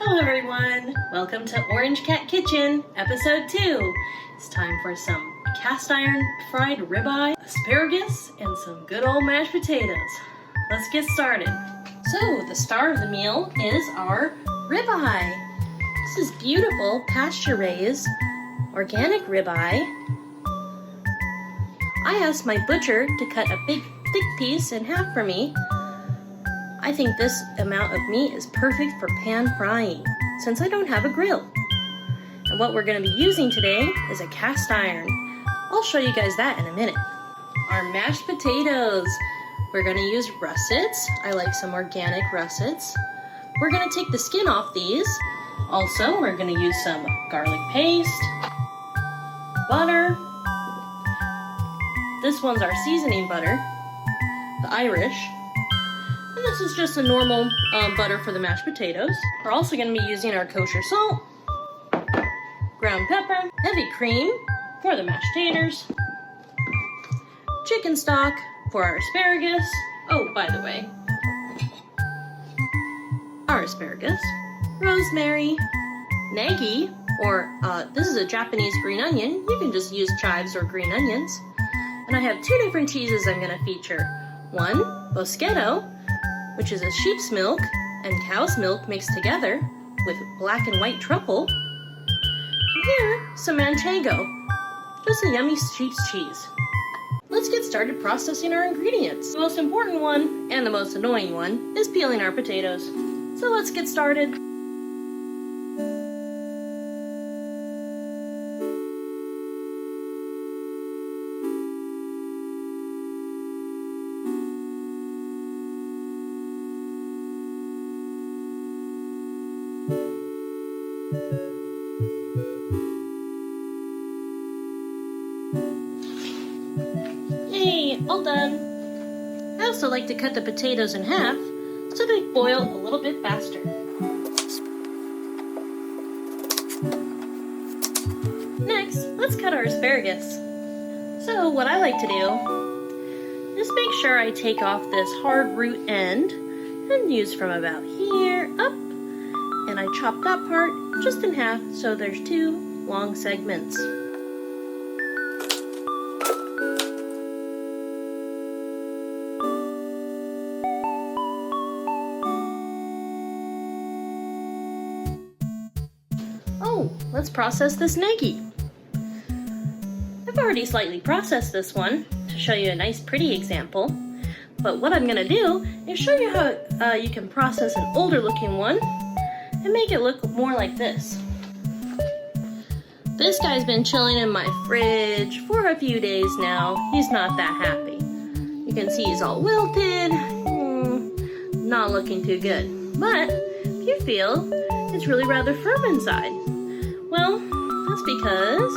Hello everyone! Welcome to Orange Cat Kitchen, episode 2. It's time for some cast iron fried ribeye, asparagus, and some good old mashed potatoes. Let's get started. So, the star of the meal is our ribeye. This is beautiful pasture-raised organic ribeye. I asked my butcher to cut a big thick piece in half for me. I think this amount of meat is perfect for pan frying, since I don't have a grill. And what we're going to be using today is a cast iron. I'll show you guys that in a minute. Our mashed potatoes. We're going to use russets. I like some organic russets. We're going to take the skin off these. Also, we're going to use some garlic paste, butter. This one's our seasoning butter, the Irish. And this is just a normal butter for the mashed potatoes. We're also going to be using our kosher salt, ground pepper, heavy cream for the mashed taters, chicken stock for our asparagus. Oh, by the way, our asparagus, rosemary, negi, or this is a Japanese green onion. You can just use chives or green onions. And I have 2 different cheeses I'm going to feature. One, Boschetto, which is a sheep's milk and cow's milk mixed together with black and white truffle. And here, some manchego, just a yummy sheep's cheese. Let's get started processing our ingredients. The most important one, and the most annoying one, is peeling our potatoes. So let's get started. Yay, all done. I also like to cut the potatoes in half so they boil a little bit faster. Next, let's cut our asparagus. So what I like to do is make sure I take off this hard root end and use from about here up, and I chop that part just in half so there's 2 long segments. Oh, let's process this negi. I've already slightly processed this one to show you a nice pretty example, but what I'm going to do is show you how you can process an older looking one and make it look more like this. This guy's been chilling in my fridge for a few days now. He's not that happy. You can see he's all wilted, not looking too good. But if you feel it's really rather firm inside, well, that's because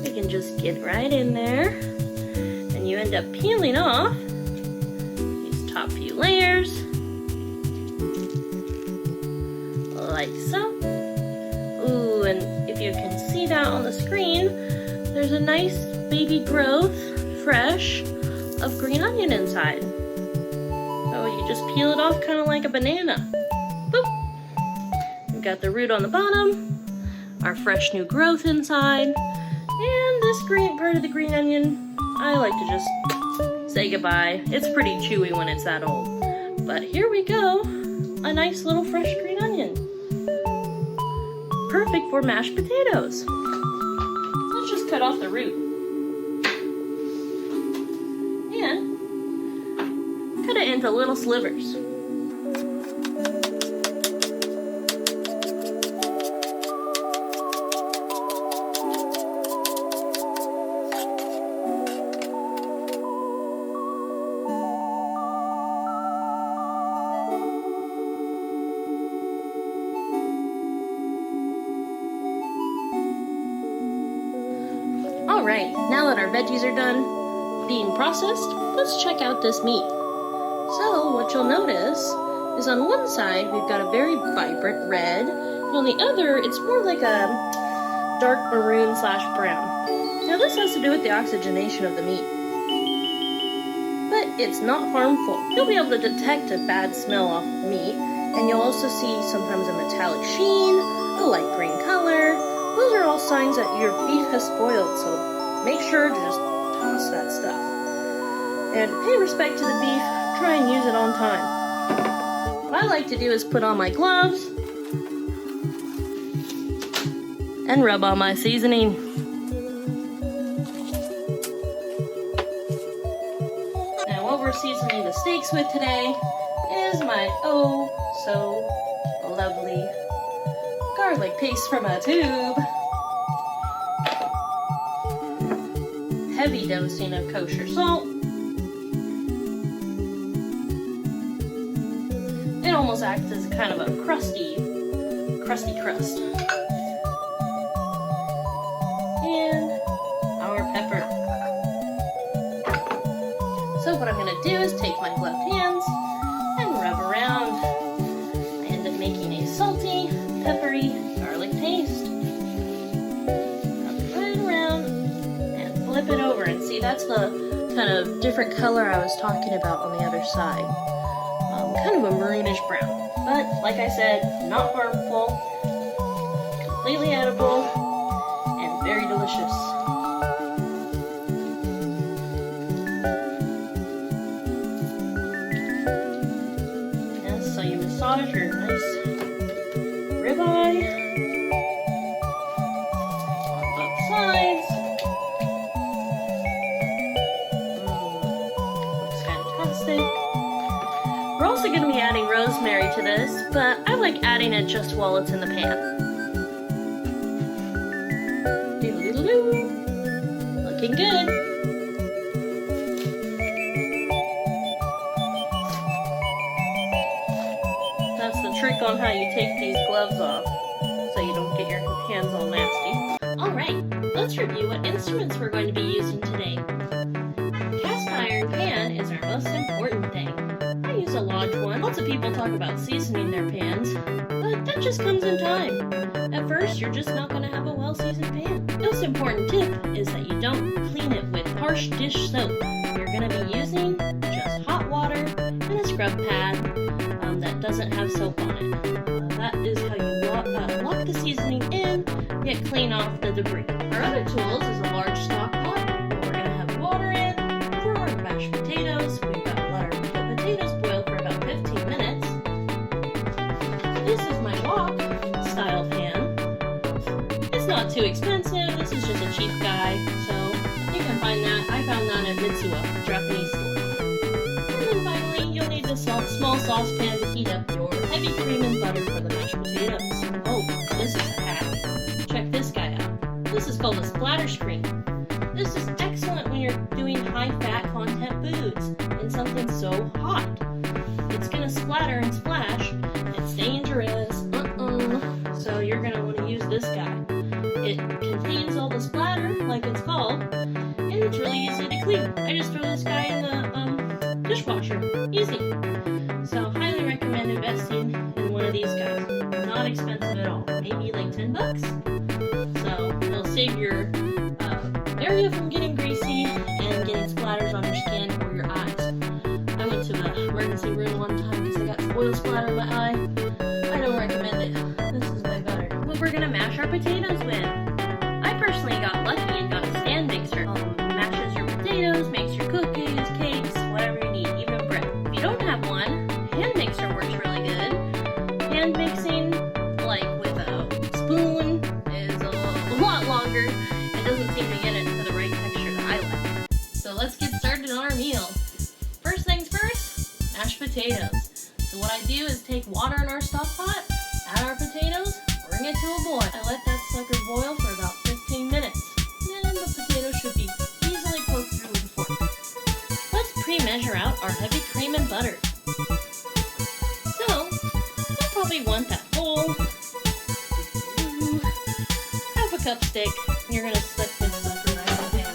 we can just get right in there and you end up peeling off these top few layers like so. Ooh, and if you can see that on the screen, there's a nice baby growth, fresh, of green onion inside. So you just peel it off kind of like a banana. Boop. We've got the root on the bottom, our fresh new growth inside, and this green part of the green onion, I like to just say goodbye. It's pretty chewy when it's that old. But here we go, a nice little fresh green onion. Perfect for mashed potatoes. Let's just cut off the root. And cut it into little slivers. Alright, now that our veggies are done being processed, let's check out this meat. So, what you'll notice is on one side we've got a very vibrant red, and on the other it's more like a dark maroon / brown. Now this has to do with the oxygenation of the meat. But it's not harmful. You'll be able to detect a bad smell off meat And you'll also see sometimes a metallic sheen, a light green color. Those are all signs that your beef has spoiled, so make sure to just toss that stuff. And to pay respect to the beef, try and use it on time. What I like to do is put on my gloves and rub on my seasoning. Now what we're seasoning the steaks with today is my oh so lovely garlic paste from a tube. Heavy dosing of kosher salt. It almost acts as kind of a crusty crust. And our pepper. So what I'm going to do is take my gloved hands and rub around. I end up making a salty, peppery garlic paste. Rub it right around and flip it over. And see, that's the kind of different color I was talking about on the other side. Kind of a maroonish brown. But, like I said, not harmful, completely edible, and very delicious. So you massage your nice ribeye on both sides. Looks fantastic. We're also going to be adding rosemary to this, but I like adding it just while it's in the pan. Doodle-doodle-doo. Looking good. Trick on how you take these gloves off so you don't get your hands all nasty. Alright, let's review what instruments we're going to be using today. Cast iron pan is our most important thing. I use a large one. Lots of people talk about seasoning their pans, but that just comes in time. At first, you're just not going to have a well-seasoned pan. The most important tip is that you don't clean it with harsh dish soap. You're going to be using just hot water and a scrub pad that doesn't have soap on it. That is how you lock the seasoning in, yet clean off the debris. Our other tools is a large stock pot. We're going to have water in for our mashed potatoes. We've got to let our potatoes boil for about 15 minutes. This is my wok style pan. It's not too expensive. This is just a cheap guy, so you can find that. I found that at Mitsuwa, a Japanese store. You'll need a small saucepan to heat up your heavy cream and butter for the mashed potatoes. Oh, this is a hack. Check this guy out. This is called a splatter screen. This is excellent when you're doing high-fat content foods in something so hot. It's going to splatter and splash. It's dangerous. So you're going to want to use this guy. It contains all the splatter, like it's called, and it's really easy to clean. I just throw this guy in the dishwasher. Easy. So highly recommend investing in one of these guys. Not expensive at all. Maybe like $10. So it'll save your area from getting greasy and getting splatters on your skin or your eyes. I went to the emergency room one time because I got oil splatter in my eye. I don't recommend it. This is way better. What we're gonna mash our potatoes with. I personally got lucky and got a stand mixer. Mashes your potatoes, makes your cookies, cakes, whatever you need, even bread. If you don't have one, hand mixer works really good. Hand mixing, like with a spoon, is a lot longer. It doesn't seem to get it to the right texture that I like. So let's get started on our meal. First things first, mashed potatoes. So what I do is take water in our stock pot, add our potatoes, bring it to a boil. I let that sucker boil for about 15 minutes. Then the potatoes should be easily poked through with a fork. Let's pre-measure out our heavy cream and butter. So, you'll probably want that whole half a cup stick. You're going to slip this sucker right in the pan.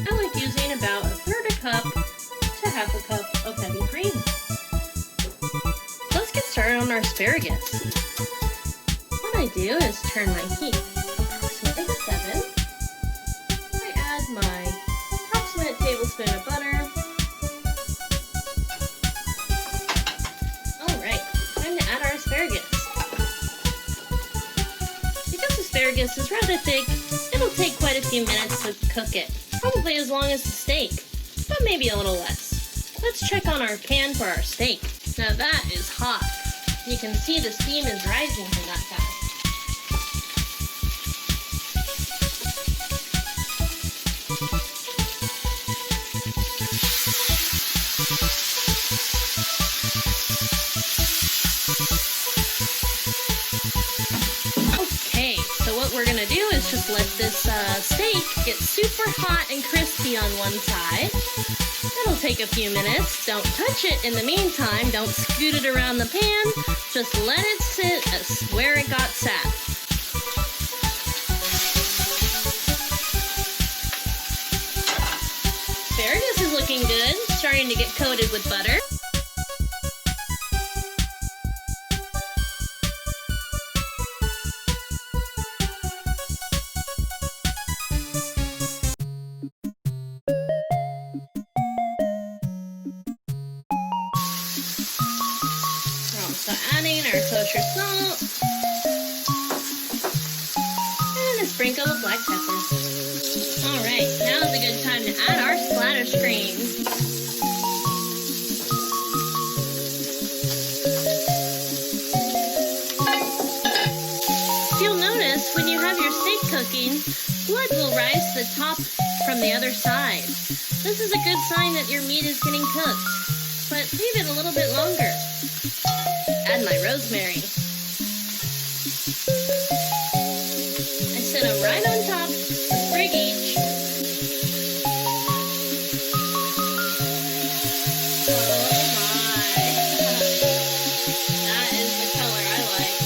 I like using about 1/3 cup to half a cup of heavy cream. Let's get started on our asparagus. What I do is turn my heat approximately to 7. I add my approximate tablespoon of butter. asparagus is rather thick, it'll take quite a few minutes to cook it. Probably as long as the steak, but maybe a little less. Let's check on our pan for our steak. Now that is hot. You can see the steam is rising from that guy. Okay, so what we're gonna do is just let this steak get super hot and crispy on one side. That'll take a few minutes. Don't touch it in the meantime. Don't scoot it around the pan. Just let it sit where it got sat. Asparagus is looking good, starting to get coated with butter. So adding our kosher salt and a sprinkle of black pepper. Alright, now is a good time to add our splatter screen. You'll notice when you have your steak cooking, blood will rise to the top from the other side. This is a good sign that your meat is getting cooked, but leave it a little bit longer. Add my rosemary. I set them right on top, a sprig each. Oh my! That is the color I like.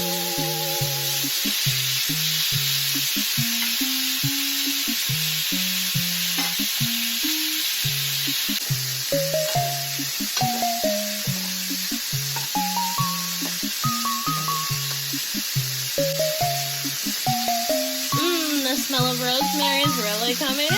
The smell of rosemary is really coming in.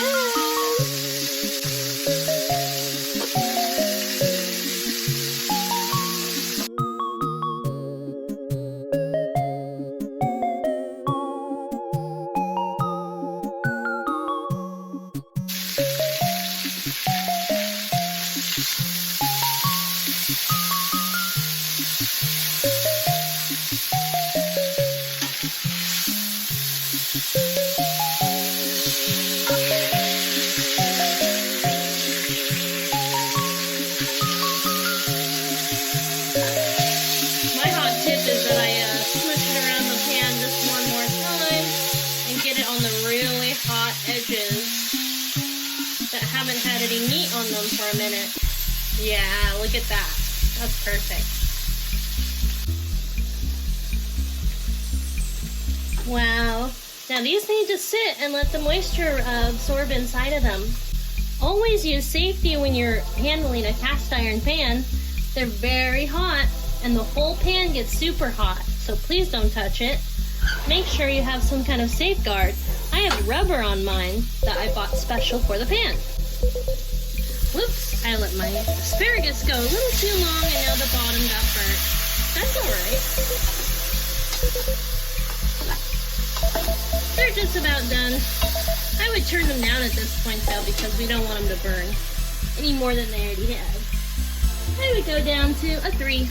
Edges that haven't had any meat on them for a minute. Yeah, look at that. That's perfect. Wow. Now these need to sit and let the moisture absorb inside of them. Always use safety when you're handling a cast iron pan. They're very hot and the whole pan gets super hot, so please don't touch it. Make sure you have some kind of safeguard. I have rubber on mine that I bought special for the pan. Whoops, I let my asparagus go a little too long and now the bottom got burnt. That's alright. They're just about done. I would turn them down at this point though because we don't want them to burn any more than they already have. I would go down to a 3.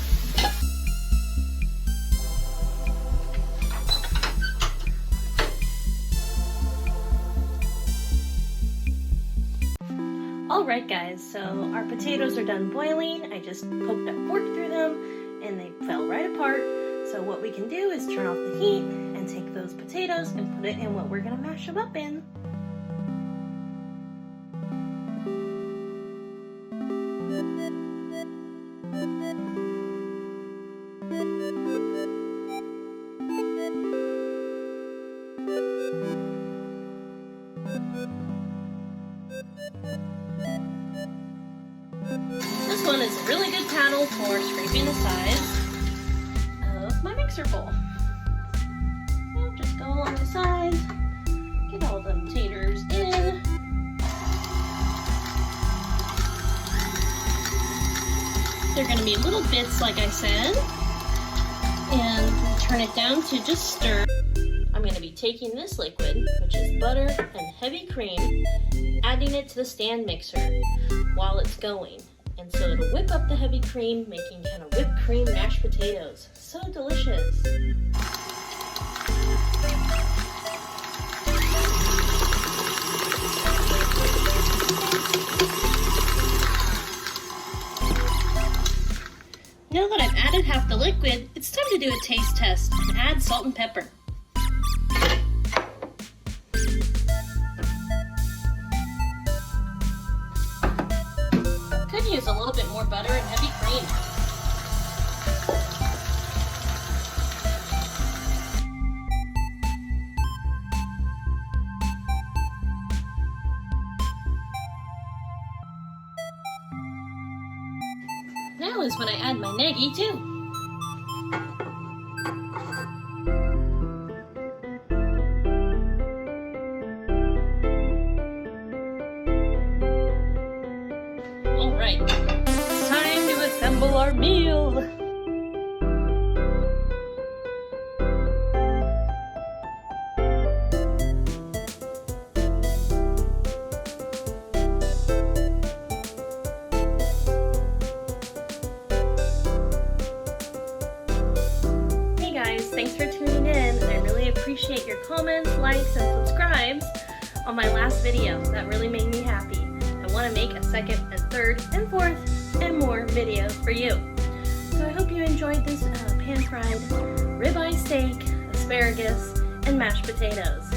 Alright guys, so our potatoes are done boiling. I just poked a fork through them and they fell right apart. So what we can do is turn off the heat and take those potatoes and put it in what we're going to mash them up in. This one is a really good paddle for scraping the sides of my mixer bowl. And just go along the sides, get all the taters in. They're going to be little bits like I said, and turn it down to just stir. I'm I'm going to be taking this liquid, which is butter and heavy cream, adding it to the stand mixer while it's going. And so it'll whip up the heavy cream, making kind of whipped cream mashed potatoes. So delicious. Now that I've added half the liquid, it's time to do a taste test and add salt and pepper. Could use a little bit more butter and heavy cream. Now is when I add my negi too. Alright, it's time to assemble our meal. Thanks for tuning in, and I really appreciate your comments, likes, and subscribes on my last video. That really made me happy. I want to make a second and third and fourth and more videos for you. So I hope you enjoyed this pan-fried ribeye steak, asparagus, and mashed potatoes.